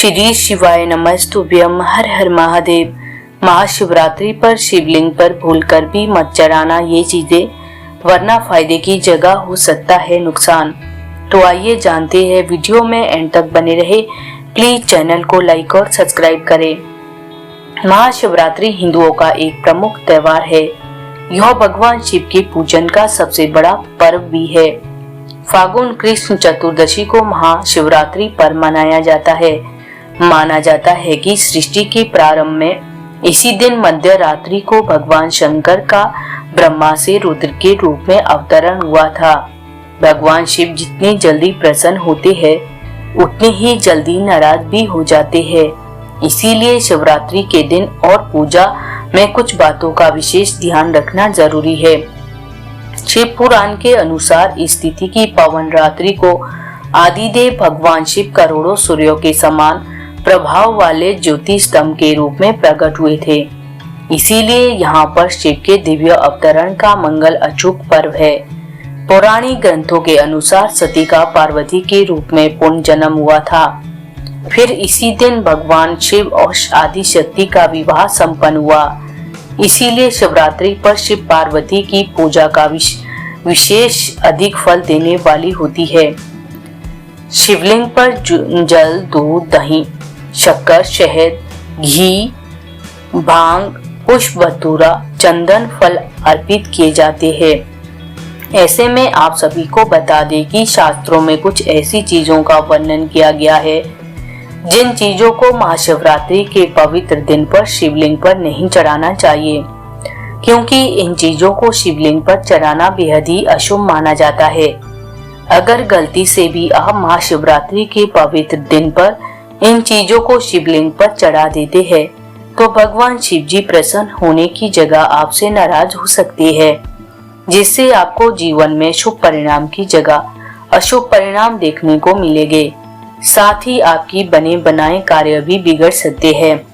श्री शिवाय नमस्तुभ्यम। हर हर महादेव। महाशिवरात्रि पर शिवलिंग पर भूलकर भी मत चढ़ाना ये चीजें, वरना फायदे की जगह हो सकता है नुकसान। तो आइए जानते हैं, वीडियो में एंड तक बने रहे। प्लीज चैनल को लाइक और सब्सक्राइब करें। महाशिवरात्रि हिंदुओं का एक प्रमुख त्योहार है। यह भगवान शिव के पूजन का सबसे बड़ा पर्व भी है। फागुन कृष्ण चतुर्दशी को महाशिवरात्रि पर मनाया जाता है। माना जाता है कि सृष्टि के प्रारंभ में इसी दिन मध्य रात्रि को भगवान शंकर का ब्रह्मा से रुद्र के रूप में अवतरण हुआ था। भगवान शिव जितनी जल्दी प्रसन्न होते हैं, उतनी ही जल्दी नाराज भी हो जाते हैं। इसीलिए शिवरात्रि के दिन और पूजा में कुछ बातों का विशेष ध्यान रखना जरूरी है। शिव पुराण के अनुसार इस तिथि की पावन रात्रि को आदिदेव भगवान शिव करोड़ों सूर्यों के समान प्रभाव वाले ज्योति स्तंभ के रूप में प्रकट हुए थे। इसीलिए यहाँ पर शिव के दिव्य अवतरण का मंगल अचूक पर्व है। पौराणिक ग्रंथों के अनुसार सती का पार्वती के रूप में पुनः जन्म हुआ था। फिर इसी दिन भगवान शिव और आदि शक्ति का विवाह संपन्न हुआ। इसीलिए शिवरात्रि पर शिव पार्वती की पूजा का विशेष अधिक फल देने वाली होती है। शिवलिंग पर जल, दूध, दही, शक्कर, शहद, घी, भांग, पुष्प, धतूरा, चंदन, फल अर्पित किए जाते हैं। ऐसे में आप सभी को बता दें कि शास्त्रों में कुछ ऐसी चीजों का वर्णन किया गया है जिन चीजों को महाशिवरात्रि के पवित्र दिन पर शिवलिंग पर नहीं चढ़ाना चाहिए, क्योंकि इन चीजों को शिवलिंग पर चढ़ाना बेहद ही अशुभ माना जाता है। अगर गलती से भी आप महाशिवरात्रि के पवित्र दिन पर इन चीजों को शिवलिंग पर चढ़ा देते हैं, तो भगवान शिव जी प्रसन्न होने की जगह आपसे नाराज हो सकते हैं, जिससे आपको जीवन में शुभ परिणाम की जगह अशुभ परिणाम देखने को मिलेंगे। साथ ही आपकी बने बनाए कार्य भी बिगड़ सकते हैं।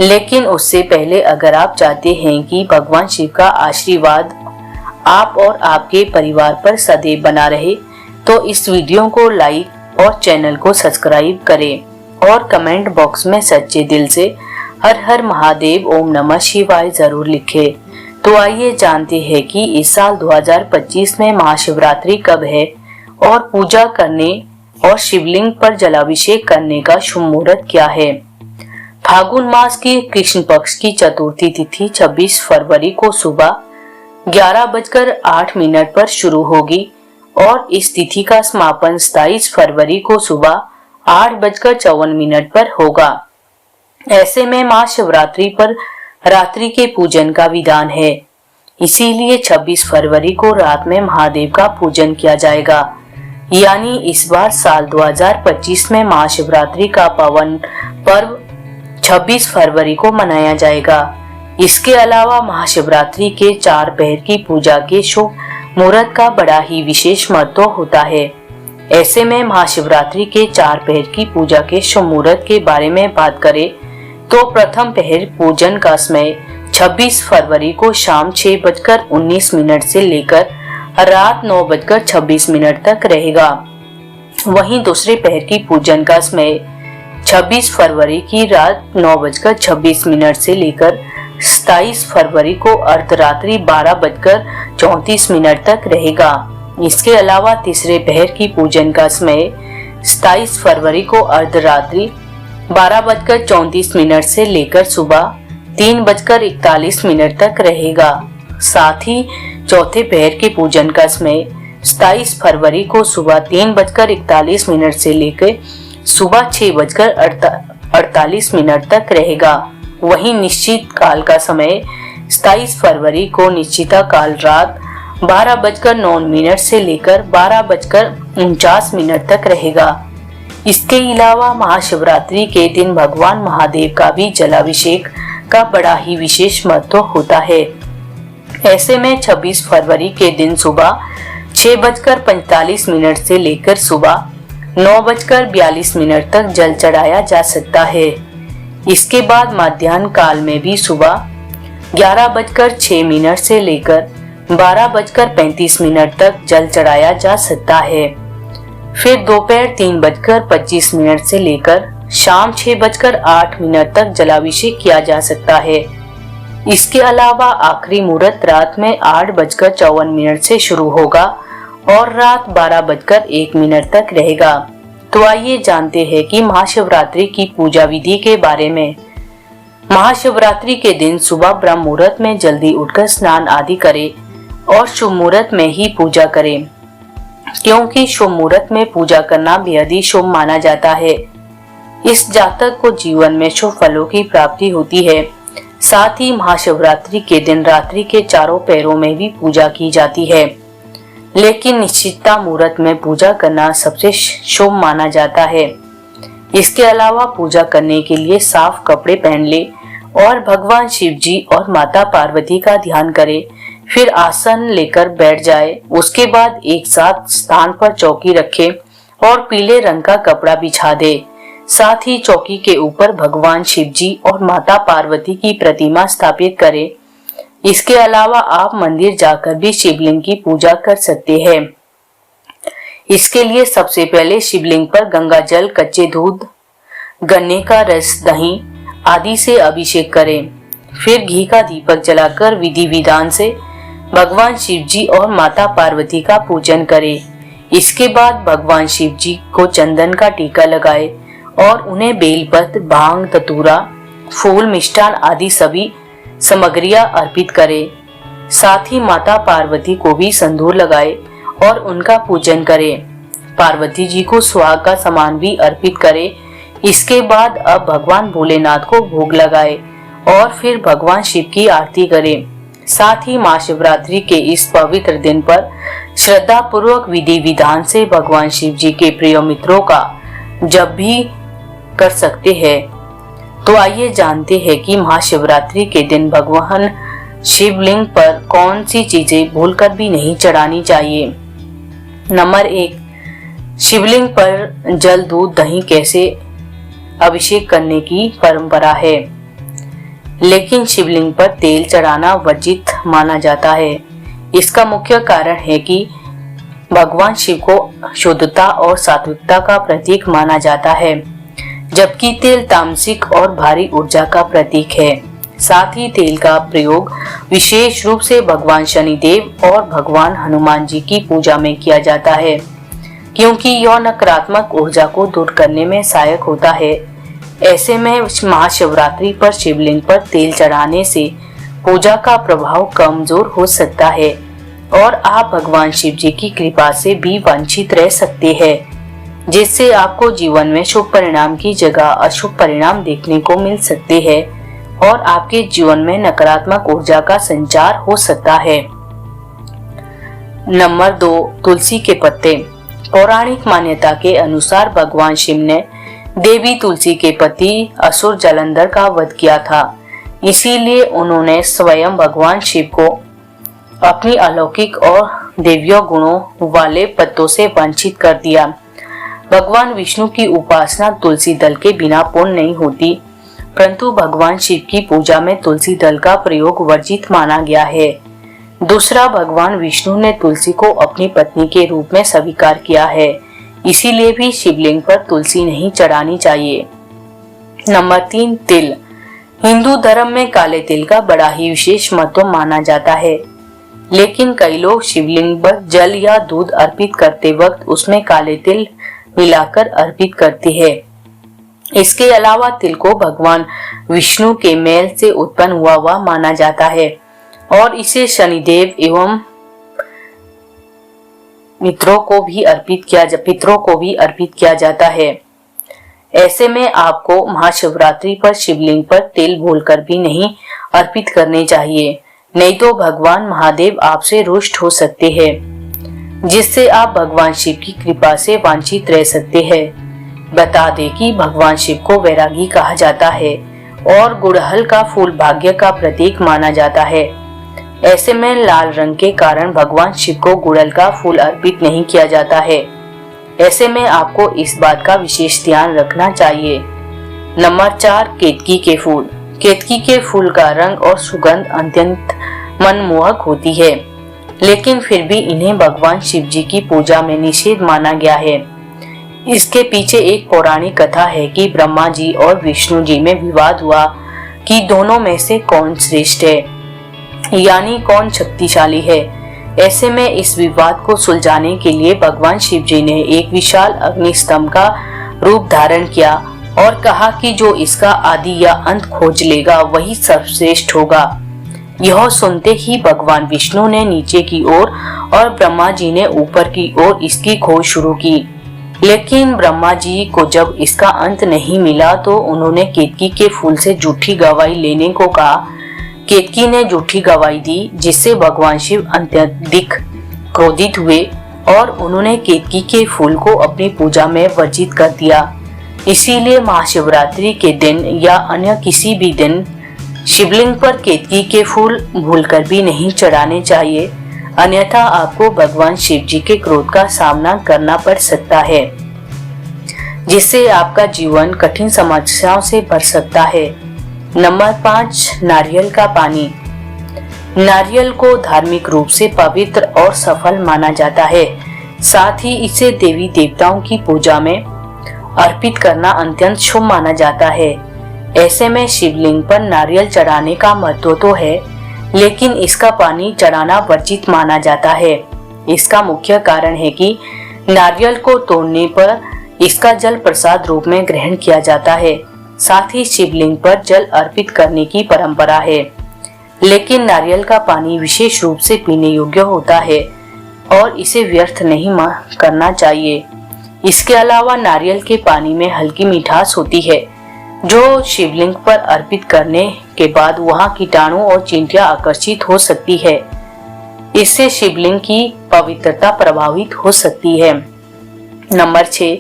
लेकिन उससे पहले अगर आप चाहते हैं कि भगवान शिव का आशीर्वाद आप और आपके परिवार पर सदैव बना रहे, तो इस वीडियो को लाइक और चैनल को सब्सक्राइब करें और कमेंट बॉक्स में सच्चे दिल से हर हर महादेव ओम नमः शिवाय जरूर लिखें। तो आइए जानते हैं कि इस साल 2025 में महाशिवरात्रि कब है और पूजा करने और शिवलिंग पर जलाभिषेक करने का शुभ मुहूर्त क्या है। फागुन मास की कृष्ण पक्ष की चतुर्थी तिथि 26 फरवरी को सुबह 11:08 पर शुरू होगी और इस तिथि का समापन 27 फरवरी को सुबह 8:54 पर होगा। ऐसे में महाशिवरात्रि पर रात्रि के पूजन का विधान है। इसीलिए 26 फरवरी को रात में महादेव का पूजन किया जाएगा। यानी इस बार साल 2025 में महाशिवरात्रि का पावन पर्व 26 फरवरी को मनाया जाएगा। इसके अलावा महाशिवरात्रि के 4 पहर की पूजा के शुभ मुहूर्त का बड़ा ही विशेष महत्व होता है। ऐसे में महाशिवरात्रि के 4 पहर की पूजा के शुभ मुहूर्त के बारे में बात करें तो प्रथम पहर पूजन का समय 26 फरवरी को शाम 6:19 से लेकर रात 9:26 तक रहेगा। वहीं दूसरे पहर की पूजन का समय 26 फरवरी की रात 9:26 से लेकर 27 फरवरी को अर्धरात्रि 12:34 तक रहेगा। इसके अलावा तीसरे पहर की पूजन का समय 27 फरवरी को अर्धरात्रि 12:34 से लेकर सुबह 3:41 तक रहेगा। साथ ही चौथे पहर के पूजन का समय 27 फरवरी को सुबह 3:41 से लेकर सुबह 6:48 तक रहेगा। वहीं निश्चित काल का समय 27 फरवरी को निश्चिता काल रात 12:09 से लेकर 12:49 तक रहेगा। इसके अलावा महाशिवरात्रि के दिन भगवान महादेव का भी जलाभिषेक का बड़ा ही विशेष महत्व होता है। ऐसे में 26 फरवरी के दिन सुबह 6:45 से लेकर सुबह 9:42 तक जल चढ़ाया जा सकता है। इसके बाद मध्याह्न काल में भी सुबह 11:06 से लेकर 12:35 तक जल चढ़ाया जा सकता है। फिर दोपहर 3:25 से लेकर शाम 6:08 तक जलाभिषेक किया जा सकता है। इसके अलावा आखिरी मुहूर्त रात में 8:54 से शुरू होगा और रात 12:01 तक रहेगा। तो आइए जानते हैं कि महाशिवरात्रि की पूजा विधि के बारे में। महाशिवरात्रि के दिन सुबह ब्रह्म मुहूर्त में जल्दी उठकर स्नान आदि करें और शुभ मुहूर्त में ही पूजा करें, क्योंकि शुभ मुहूर्त में पूजा करना बेहद ही शुभ माना जाता है। इस जातक को जीवन में शुभ फलों की प्राप्ति होती है। साथ ही महाशिवरात्रि के दिन रात्रि के चारों पहरों में भी पूजा की जाती है, लेकिन निश्चितता मुहूर्त में पूजा करना सबसे शुभ माना जाता है। इसके अलावा पूजा करने के लिए साफ कपड़े पहन ले और भगवान शिव जी और माता पार्वती का ध्यान करे। फिर आसन लेकर बैठ जाए। उसके बाद एक साथ स्थान पर चौकी रखे और पीले रंग का कपड़ा बिछा दे। साथ ही चौकी के ऊपर भगवान शिव जी और माता पार्वती की प्रतिमा स्थापित करें। इसके अलावा आप मंदिर जाकर भी शिवलिंग की पूजा कर सकते हैं। इसके लिए सबसे पहले शिवलिंग पर गंगा जल, कच्चे दूध, गन्ने का रस, दही आदि से अभिषेक करें। फिर घी का दीपक जलाकर विधि विधान से भगवान शिव जी और माता पार्वती का पूजन करें। इसके बाद भगवान शिव जी को चंदन का टीका लगाए और उन्हें बेलपत्र, भांग, धतूरा, फूल, मिष्ठान आदि सभी सामग्रियां अर्पित करें। साथ ही माता पार्वती को भी सिंदूर लगाए और उनका पूजन करें। पार्वती जी को सुहाग का सामान भी अर्पित करें। इसके बाद अब भगवान भोलेनाथ को भोग लगाए और फिर भगवान शिव की आरती करें। साथ ही महाशिवरात्रि के इस पवित्र दिन पर श्रद्धा पूर्वक विधि विधान से भगवान शिव जी के प्रिय मित्रों का जप भी कर सकते हैं। तो आइए जानते हैं कि महाशिवरात्रि के दिन भगवान शिवलिंग पर कौन सी चीजें भूलकर भी नहीं चढ़ानी चाहिए। नंबर 1, शिवलिंग पर जल, दूध, दही कैसे अभिषेक करने की परंपरा है, लेकिन शिवलिंग पर तेल चढ़ाना वर्जित माना जाता है। इसका मुख्य कारण है कि भगवान शिव को शुद्धता और सात्विकता का प्रतीक माना जाता है, जबकि तेल तामसिक और भारी ऊर्जा का प्रतीक है। साथ ही तेल का प्रयोग विशेष रूप से भगवान शनिदेव और भगवान हनुमान जी की पूजा में किया जाता है, क्योंकि यह नकारात्मक ऊर्जा को दूर करने में सहायक होता है। ऐसे में महाशिवरात्रि पर शिवलिंग पर तेल चढ़ाने से पूजा का प्रभाव कमजोर हो सकता है और आप भगवान शिव जी की कृपा से भी वंचित रह सकते हैं, जिससे आपको जीवन में शुभ परिणाम की जगह अशुभ परिणाम देखने को मिल सकते हैं और आपके जीवन में नकारात्मक ऊर्जा का संचार हो सकता है। नंबर 2, तुलसी के पत्ते। पौराणिक मान्यता के अनुसार भगवान शिव ने देवी तुलसी के पति असुर जालंधर का वध किया था। इसीलिए उन्होंने स्वयं भगवान शिव को अपनी अलौकिक और दैवीय गुणों वाले पत्तों से वंचित कर दिया। भगवान विष्णु की उपासना तुलसी दल के बिना पूर्ण नहीं होती, परंतु भगवान शिव की पूजा में तुलसी दल का प्रयोग वर्जित माना गया है। दूसरा, भगवान विष्णु ने तुलसी को अपनी पत्नी के रूप में स्वीकार किया है, इसीलिए भी शिवलिंग पर तुलसी नहीं चढ़ानी चाहिए। नंबर 3, तिल। हिंदू धर्म में काले तिल का बड़ा ही विशेष महत्व माना जाता है, लेकिन कई लोग शिवलिंग पर जल या दूध अर्पित करते वक्त उसमें काले तिल मिलाकर अर्पित करते हैं। इसके अलावा तिल को भगवान विष्णु के मेल से उत्पन्न हुआ माना जाता है और इसे शनिदेव एवं पितरों को भी अर्पित किया जाता है। ऐसे में आपको महाशिवरात्रि पर शिवलिंग पर तिल भूलकर भी नहीं अर्पित करने चाहिए, नहीं तो भगवान महादेव आपसे रुष्ट हो सकते हैं, जिससे आप भगवान शिव की कृपा से वंचित रह सकते हैं। बता दें कि भगवान शिव को वैरागी कहा जाता है और गुड़हल का फूल भाग्य का प्रतीक माना जाता है। ऐसे में लाल रंग के कारण भगवान शिव को गुड़हल का फूल अर्पित नहीं किया जाता है। ऐसे में आपको इस बात का विशेष ध्यान रखना चाहिए। नंबर 4, केतकी के फूल। केतकी के फूल का रंग और सुगंध अत्यंत मनमोहक होती है, लेकिन फिर भी इन्हें भगवान शिव जी की पूजा में निषेध माना गया है। इसके पीछे एक पौराणिक कथा है कि ब्रह्मा जी और विष्णु जी में विवाद हुआ कि दोनों में से कौन श्रेष्ठ है, यानी कौन शक्तिशाली है। ऐसे में इस विवाद को सुलझाने के लिए भगवान शिव जी ने एक विशाल अग्निस्तंभ का रूप धारण किया और कहा कि जो इसका आदि या अंत खोज लेगा वही सर्वश्रेष्ठ होगा। यह सुनते ही भगवान विष्णु ने नीचे की ओर और ब्रह्मा जी ने ऊपर की ओर इसकी खोज शुरू की। लेकिन ब्रह्मा जी को जब इसका अंत नहीं मिला तो उन्होंने केतकी के फूल से झूठी गवाही लेने को कहा। केतकी ने झूठी गवाही दी, जिससे भगवान शिव अत्यधिक क्रोधित हुए और उन्होंने केतकी के फूल को अपनी पूजा में वर्जित कर दिया। इसीलिए महाशिवरात्रि के दिन या अन्य किसी भी दिन शिवलिंग पर केतकी के फूल भूलकर भी नहीं चढ़ाने चाहिए, अन्यथा आपको भगवान शिव जी के क्रोध का सामना करना पड़ सकता है, जिससे आपका जीवन कठिन समस्याओं से भर सकता है। नंबर 5, नारियल का पानी। नारियल को धार्मिक रूप से पवित्र और सफल माना जाता है। साथ ही इसे देवी देवताओं की पूजा में अर्पित करना अत्यंत शुभ माना जाता है। ऐसे में शिवलिंग पर नारियल चढ़ाने का महत्व तो है, लेकिन इसका पानी चढ़ाना वर्जित माना जाता है। इसका मुख्य कारण है कि नारियल को तोड़ने पर इसका जल प्रसाद रूप में ग्रहण किया जाता है। साथ ही शिवलिंग पर जल अर्पित करने की परंपरा है, लेकिन नारियल का पानी विशेष रूप से पीने योग्य होता है और इसे व्यर्थ नहीं करना चाहिए। इसके अलावा नारियल के पानी में हल्की मिठास होती है, जो शिवलिंग पर अर्पित करने के बाद वहां कीटाणु और चींटियां आकर्षित हो सकती है। इससे शिवलिंग की पवित्रता प्रभावित हो सकती है। नंबर 6,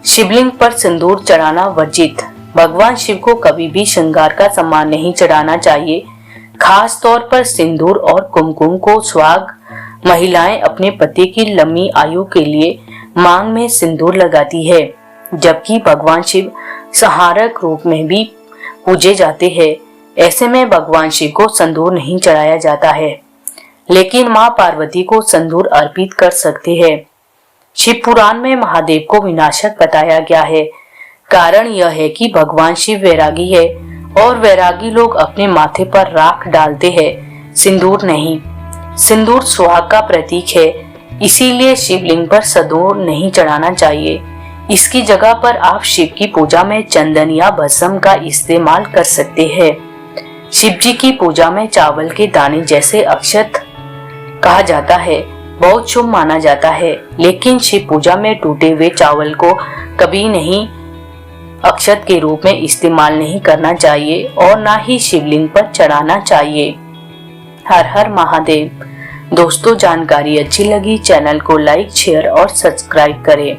शिवलिंग पर सिंदूर चढ़ाना वर्जित। भगवान शिव को कभी भी श्रृंगार का सामान नहीं चढ़ाना चाहिए। खास तौर पर सिंदूर और कुमकुम को सुहाग महिलाएं अपने पति की लंबी आयु के लिए मांग में सिंदूर लगाती है, जबकि भगवान शिव सहारक रूप में भी पूजे जाते हैं। ऐसे में भगवान शिव को सिंदूर नहीं चढ़ाया जाता है, लेकिन मां पार्वती को सिंदूर अर्पित कर सकते हैं। शिव पुराण में महादेव को विनाशक बताया गया है। कारण यह है कि भगवान शिव वैरागी है और वैरागी लोग अपने माथे पर राख डालते हैं, सिंदूर नहीं। सिंदूर सुहाग का प्रतीक है, इसीलिए शिवलिंग पर सिंदूर नहीं चढ़ाना चाहिए। इसकी जगह पर आप शिव की पूजा में चंदन या भस्म का इस्तेमाल कर सकते हैं। शिव जी की पूजा में चावल के दाने जैसे अक्षत कहा जाता है, बहुत शुभ माना जाता है, लेकिन शिव पूजा में टूटे हुए चावल को कभी नहीं अक्षत के रूप में इस्तेमाल नहीं करना चाहिए और ना ही शिवलिंग पर चढ़ाना चाहिए। हर हर महादेव। दोस्तों, जानकारी अच्छी लगी चैनल को लाइक, शेयर और सब्सक्राइब करें।